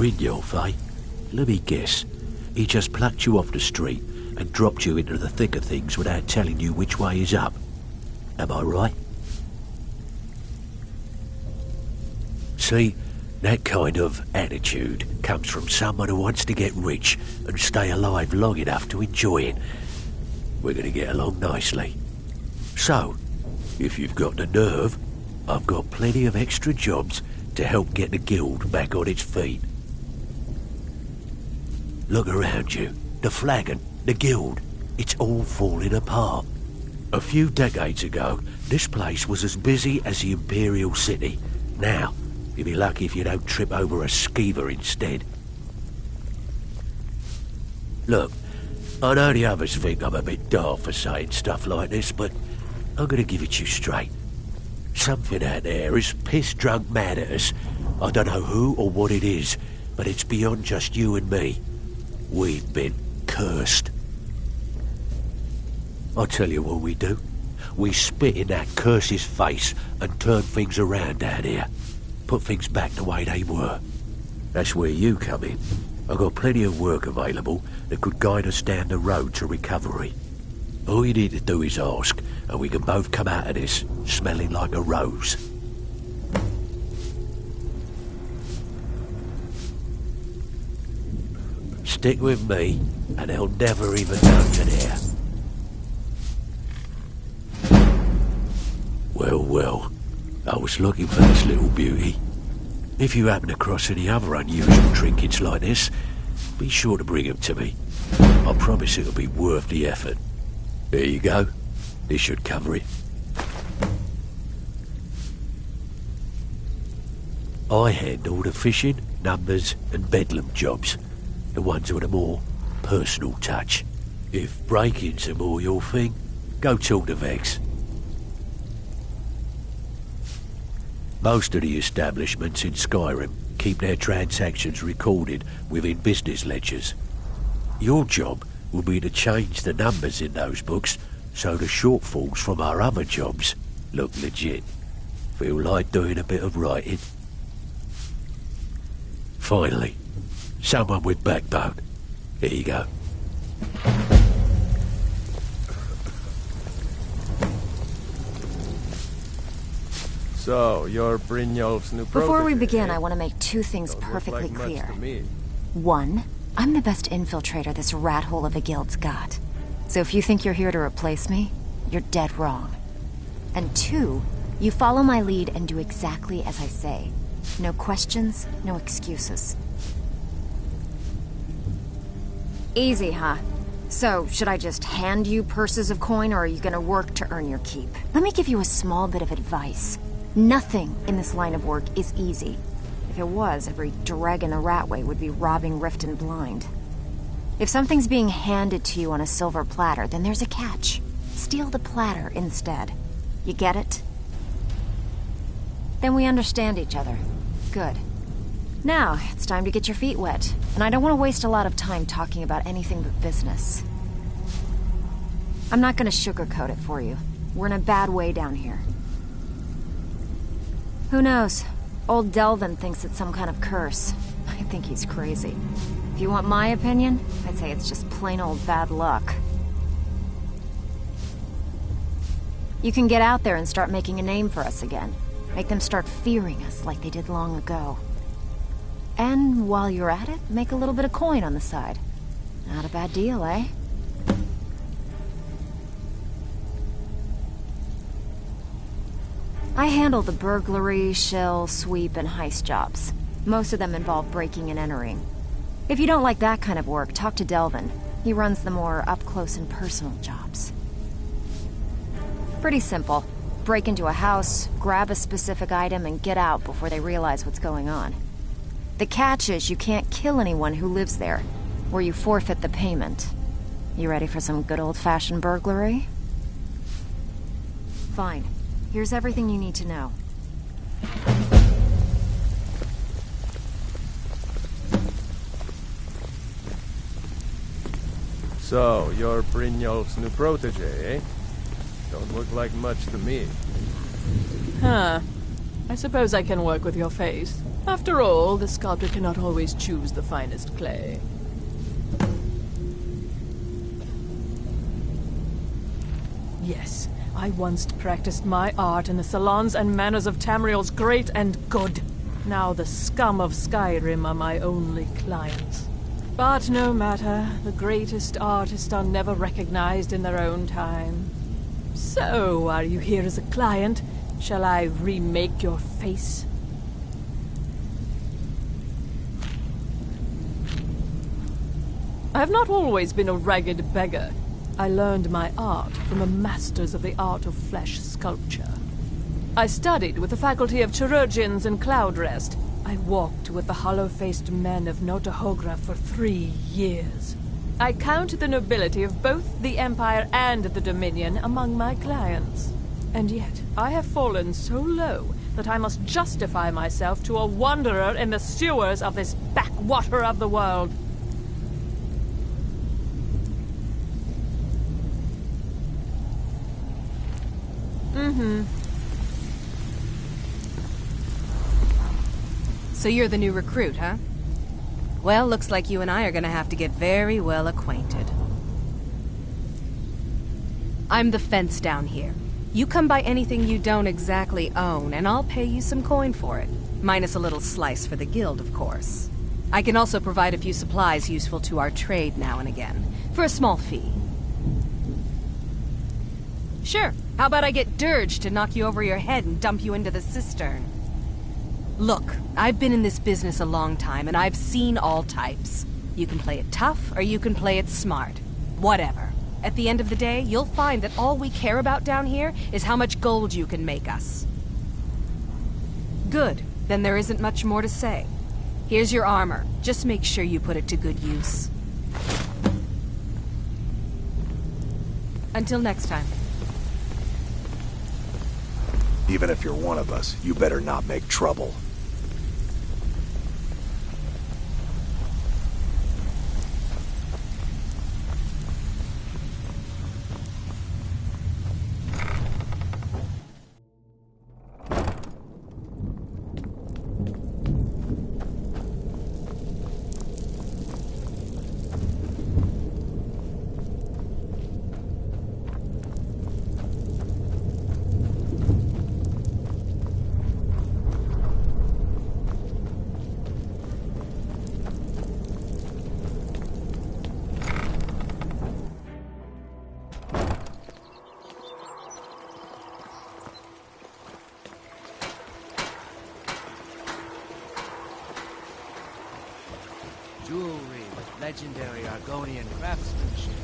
Brynjolf, eh? Let me guess. He just plucked you off the street and dropped you into the thick of things without telling you which way is up. Am I right? See, that kind of attitude comes from someone who wants to get rich and stay alive long enough to enjoy it. We're going to get along nicely. So, if you've got the nerve, I've got plenty of extra jobs to help get the guild back on its feet. Look around you. The flagon, the guild, it's all falling apart. A few decades ago, this place was as busy as the Imperial City. Now, you'll be lucky if you don't trip over a skeever instead. Look, I know the others think I'm a bit daft for saying stuff like this, but I'm gonna give it you straight. Something out there is piss-drunk mad at us. I don't know who or what it is, but it's beyond just you and me. We've been cursed. I'll tell you what we do. We spit in that curse's face and turn things around down here. Put things back the way they were. That's where you come in. I've got plenty of work available that could guide us down the road to recovery. All you need to do is ask, and we can both come out of this smelling like a rose. Stick with me, and they'll never even know you're there. Well, I was looking for this little beauty. If you happen across any other unusual trinkets like this, be sure to bring them to me. I promise it'll be worth the effort. There you go. This should cover it. I handle the fishing, numbers and bedlam jobs. The ones with a more personal touch. If break-ins are more your thing, go talk to Vex. Most of the establishments in Skyrim keep their transactions recorded within business ledgers. Your job will be to change the numbers in those books so the shortfalls from our other jobs look legit. Feel like doing a bit of writing? Finally, someone with backbone. Here you go. So, you're Brynjolf's new protege. Before we begin, I want to make two things perfectly clear. One, I'm the best infiltrator this rat hole of a guild's got. So if you think you're here to replace me, you're dead wrong. And two, you follow my lead and do exactly as I say. No questions, no excuses. Easy, huh? So, should I just hand you purses of coin, or are you gonna work to earn your keep? Let me give you a small bit of advice. Nothing in this line of work is easy. If it was, every dreg in the Ratway would be robbing Rift and Blind. If something's being handed to you on a silver platter, then there's a catch. Steal the platter instead. You get it? Then we understand each other. Good. Now, it's time to get your feet wet. And I don't want to waste a lot of time talking about anything but business. I'm not gonna sugarcoat it for you. We're in a bad way down here. Who knows? Old Delvin thinks it's some kind of curse. I think he's crazy. If you want my opinion, I'd say it's just plain old bad luck. You can get out there and start making a name for us again. Make them start fearing us like they did long ago. And while you're at it, make a little bit of coin on the side. Not a bad deal, eh? I handle the burglary, shell, sweep, and heist jobs. Most of them involve breaking and entering. If you don't like that kind of work, talk to Delvin. He runs the more up-close and personal jobs. Pretty simple. Break into a house, grab a specific item, and get out before they realize what's going on. The catch is you can't kill anyone who lives there, or you forfeit the payment. You ready for some good old-fashioned burglary? Fine. Here's everything you need to know. So, you're Brynjolf's new protege, eh? Don't look like much to me. Huh. I suppose I can work with your face. After all, the sculptor cannot always choose the finest clay. Yes, I once practiced my art in the salons and manners of Tamriel's great and good. Now the scum of Skyrim are my only clients. But no matter, the greatest artists are never recognized in their own time. So, are you here as a client? Shall I remake your face? I have not always been a ragged beggar. I learned my art from the masters of the art of flesh sculpture. I studied with the faculty of chirurgeons in Cloudrest. I walked with the hollow-faced men of Notahogra for 3 years. I count the nobility of both the Empire and the Dominion among my clients. And yet, I have fallen so low that I must justify myself to a wanderer in the sewers of this backwater of the world. So you're the new recruit, huh? Well, looks like you and I are gonna have to get very well acquainted. I'm the fence down here. You come by anything you don't exactly own, and I'll pay you some coin for it. Minus a little slice for the guild, of course. I can also provide a few supplies useful to our trade now and again, for a small fee. Sure, how about I get Dirge to knock you over your head and dump you into the cistern? Look, I've been in this business a long time, and I've seen all types. You can play it tough, or you can play it smart. Whatever. At the end of the day, you'll find that all we care about down here is how much gold you can make us. Good. Then there isn't much more to say. Here's your armor. Just make sure you put it to good use. Until next time. Even if you're one of us, you better not make trouble. Jewelry with legendary Argonian craftsmanship.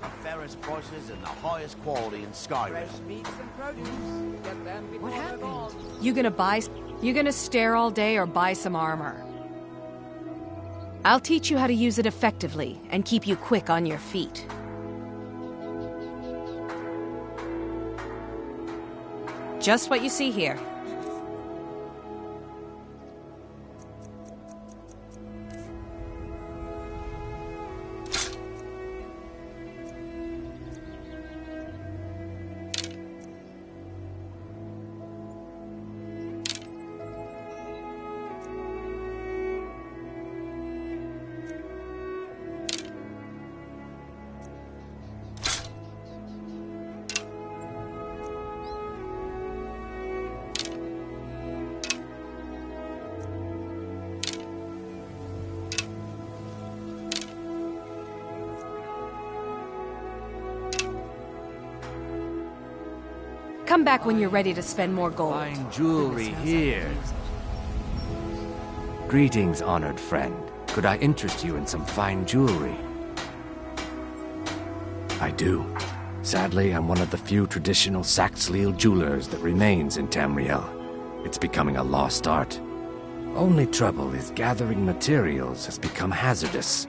The fairest prices and the highest quality in Skyrim. Fresh meats and produce. Get them before What the dawn. happened? You gonna stare all day or buy some armor? I'll teach you how to use it effectively and keep you quick on your feet. Just what you see here. Come back when you're ready to spend more gold. Fine jewelry here. Greetings, honored friend. Could I interest you in some fine jewelry? I do. Sadly, I'm one of the few traditional Saxhleel jewelers that remains in Tamriel. It's becoming a lost art. Only trouble is gathering materials has become hazardous.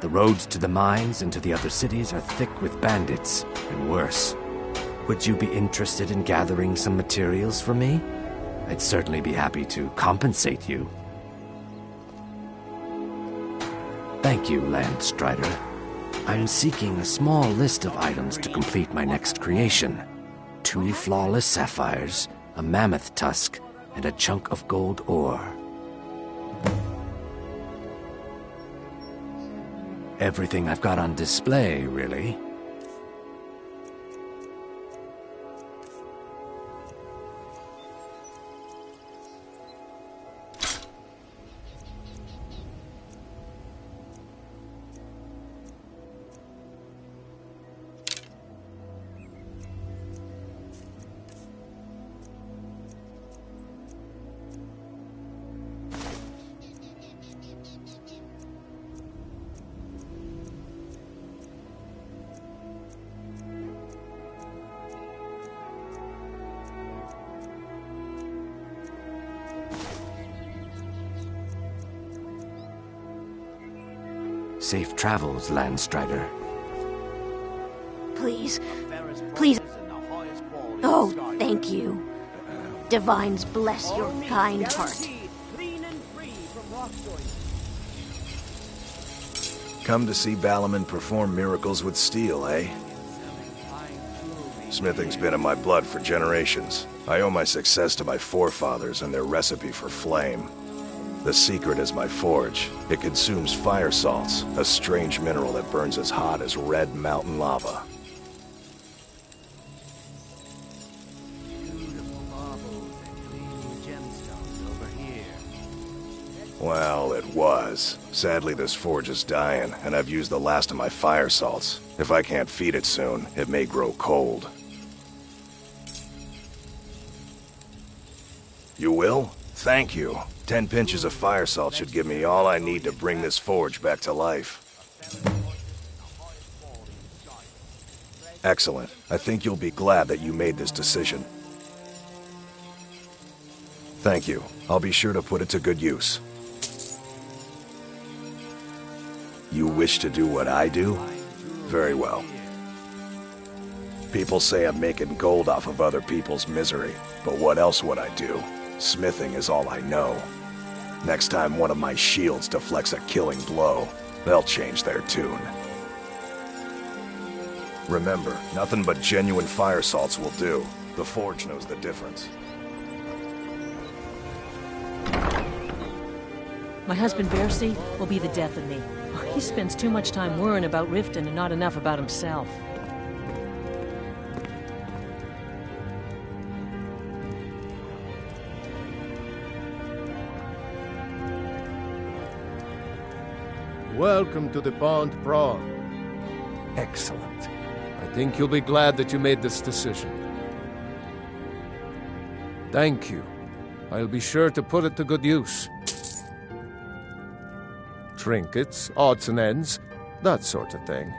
The roads to the mines and to the other cities are thick with bandits, and worse. Would you be interested in gathering some materials for me? I'd certainly be happy to compensate you. Thank you, Landstrider. I'm seeking a small list of items to complete my next creation. 2 flawless sapphires, a mammoth tusk, and a chunk of gold ore. Everything I've got on display, really. Safe travels, Landstrider. Please. Please. Oh, thank you. Divines bless your kind heart. Come to see Balaman perform miracles with steel, eh? Smithing's been in my blood for generations. I owe my success to my forefathers and their recipe for flame. The secret is my forge. It consumes fire salts, a strange mineral that burns as hot as red mountain lava. Well, it was. Sadly, this forge is dying, and I've used the last of my fire salts. If I can't feed it soon, it may grow cold. You will? Thank you. 10 pinches of fire salt should give me all I need to bring this forge back to life. Excellent. I think you'll be glad that you made this decision. Thank you. I'll be sure to put it to good use. You wish to do what I do? Very well. People say I'm making gold off of other people's misery, but what else would I do? Smithing is all I know. Next time one of my shields deflects a killing blow, they'll change their tune. Remember, nothing but genuine fire salts will do. The forge knows the difference. My husband Bercy will be the death of me. He spends too much time worrying about Riften and not enough about himself. Welcome to the Pond Prawn. Excellent. I think you'll be glad that you made this decision. Thank you. I'll be sure to put it to good use. Trinkets, odds and ends, that sort of thing.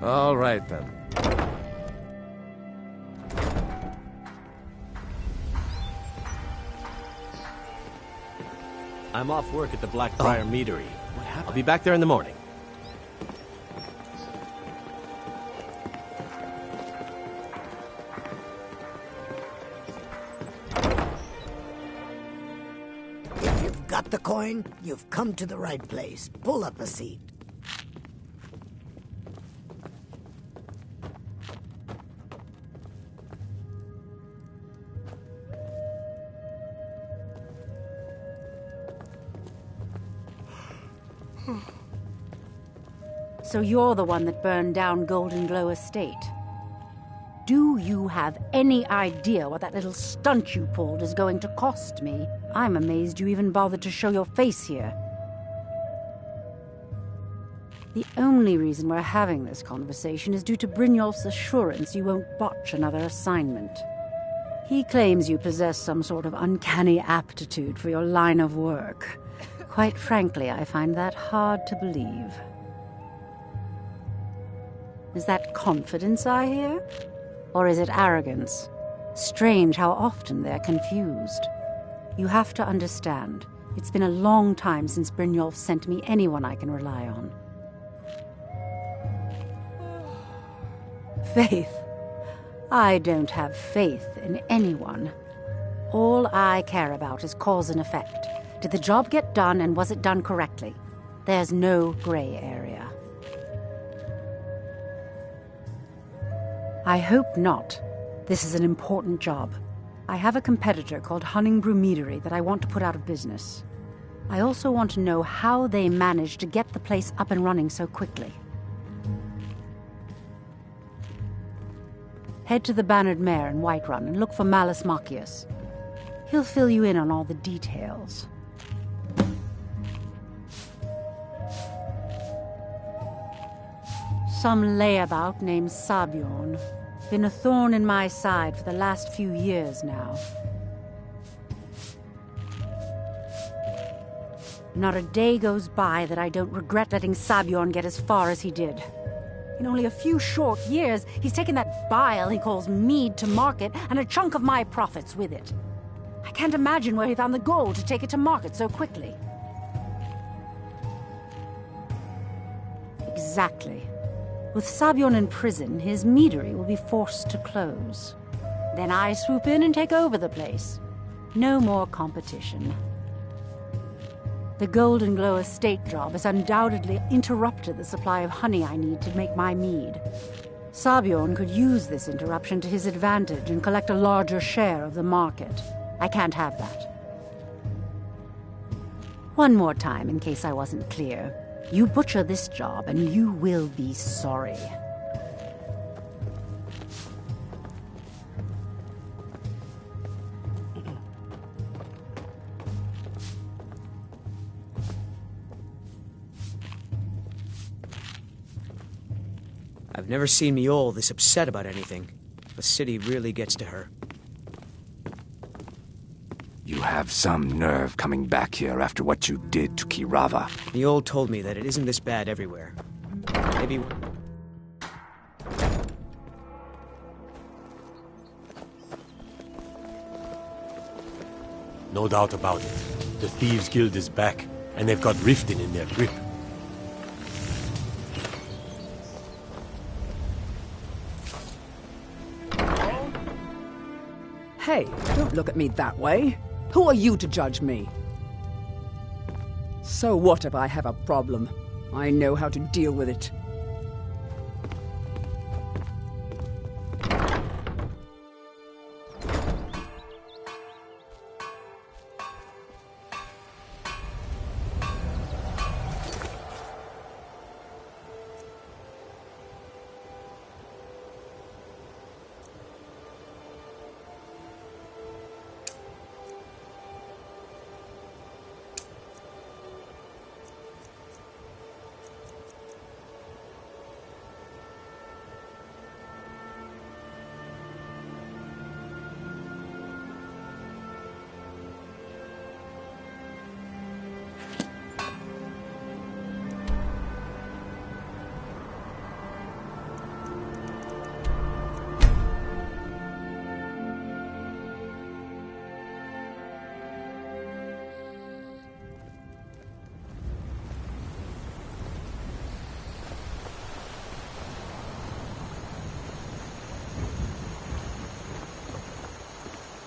All right, then. I'm off work at the Blackbriar Meadery. I'll be back there in the morning. If you've got the coin, you've come to the right place. Pull up a seat. So you're the one that burned down Golden Glow Estate. Do you have any idea what that little stunt you pulled is going to cost me? I'm amazed you even bothered to show your face here. The only reason we're having this conversation is due to Brynjolf's assurance you won't botch another assignment. He claims you possess some sort of uncanny aptitude for your line of work. Quite frankly, I find that hard to believe. Is that confidence I hear? Or is it arrogance? Strange how often they're confused. You have to understand, it's been a long time since Brynjolf sent me anyone I can rely on. Faith? I don't have faith in anyone. All I care about is cause and effect. Did the job get done, and was it done correctly? There's no gray area. I hope not. This is an important job. I have a competitor called Hunningbrew Meadery that I want to put out of business. I also want to know how they managed to get the place up and running so quickly. Head to the Bannered Mare in Whiterun and look for Malus Machius. He'll fill you in on all the details. Some layabout named Sabjorn. Been a thorn in my side for the last few years now. Not a day goes by that I don't regret letting Sabjorn get as far as he did. In only a few short years, he's taken that bile he calls mead to market, and a chunk of my profits with it. I can't imagine where he found the gold to take it to market so quickly. Exactly. With Sabjorn in prison, his meadery will be forced to close. Then I swoop in and take over the place. No more competition. The Golden Glow Estate job has undoubtedly interrupted the supply of honey I need to make my mead. Sabjorn could use this interruption to his advantage and collect a larger share of the market. I can't have that. One more time, in case I wasn't clear. You butcher this job, and you will be sorry. I've never seen Miol this upset about anything. The city really gets to her. You have some nerve coming back here after what you did to Kirava. Miol told me that it isn't this bad everywhere. Maybe... No doubt about it. The Thieves' Guild is back, and they've got Riften in their grip. Hey, don't look at me that way. Who are you to judge me? So what if I have a problem? I know how to deal with it.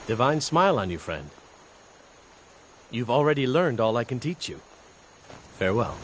Divine smile on you, friend. You've already learned all I can teach you. Farewell.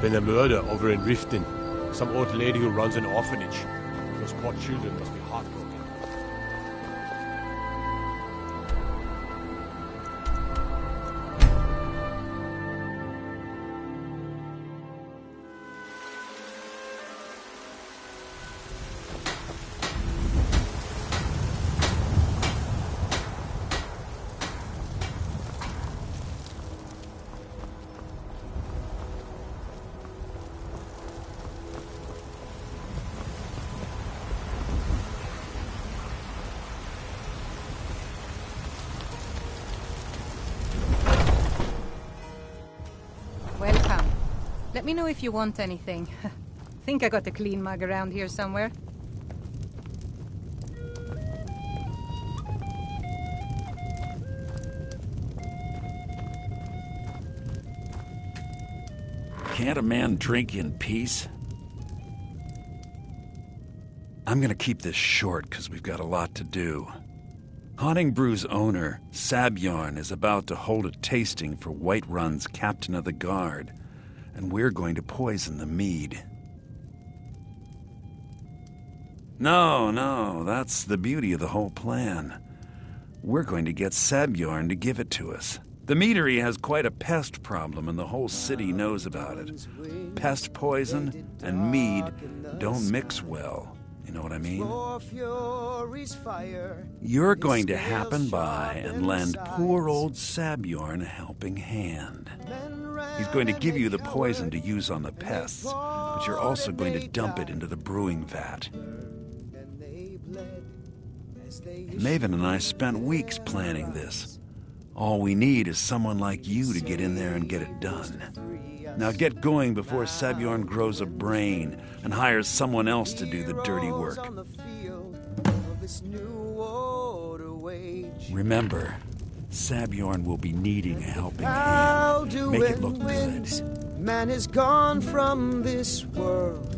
been a murder over in Riften. Some old lady who runs an orphanage. Those poor children must be heartbroken. Welcome. Let me know if you want anything. Think I got a clean mug around here somewhere. Can't a man drink in peace? I'm gonna keep this short because we've got a lot to do. Haunting Brew's owner, Sabjorn, is about to hold a tasting for Whiterun's Captain of the Guard, and we're going to poison the mead. No, that's the beauty of the whole plan. We're going to get Sabjorn to give it to us. The meadery has quite a pest problem, and the whole city knows about it. Pest poison and mead don't mix well. You know what I mean? You're going to happen by and lend poor old Sabjorn a helping hand. He's going to give you the poison to use on the pests, but you're also going to dump it into the brewing vat. Maven and I spent weeks planning this. All we need is someone like you to get in there and get it done. Now get going before Sabjorn grows a brain and hires someone else to do the dirty work. Remember, Sabjorn will be needing a helping hand. Make it look good. Man is gone from this world.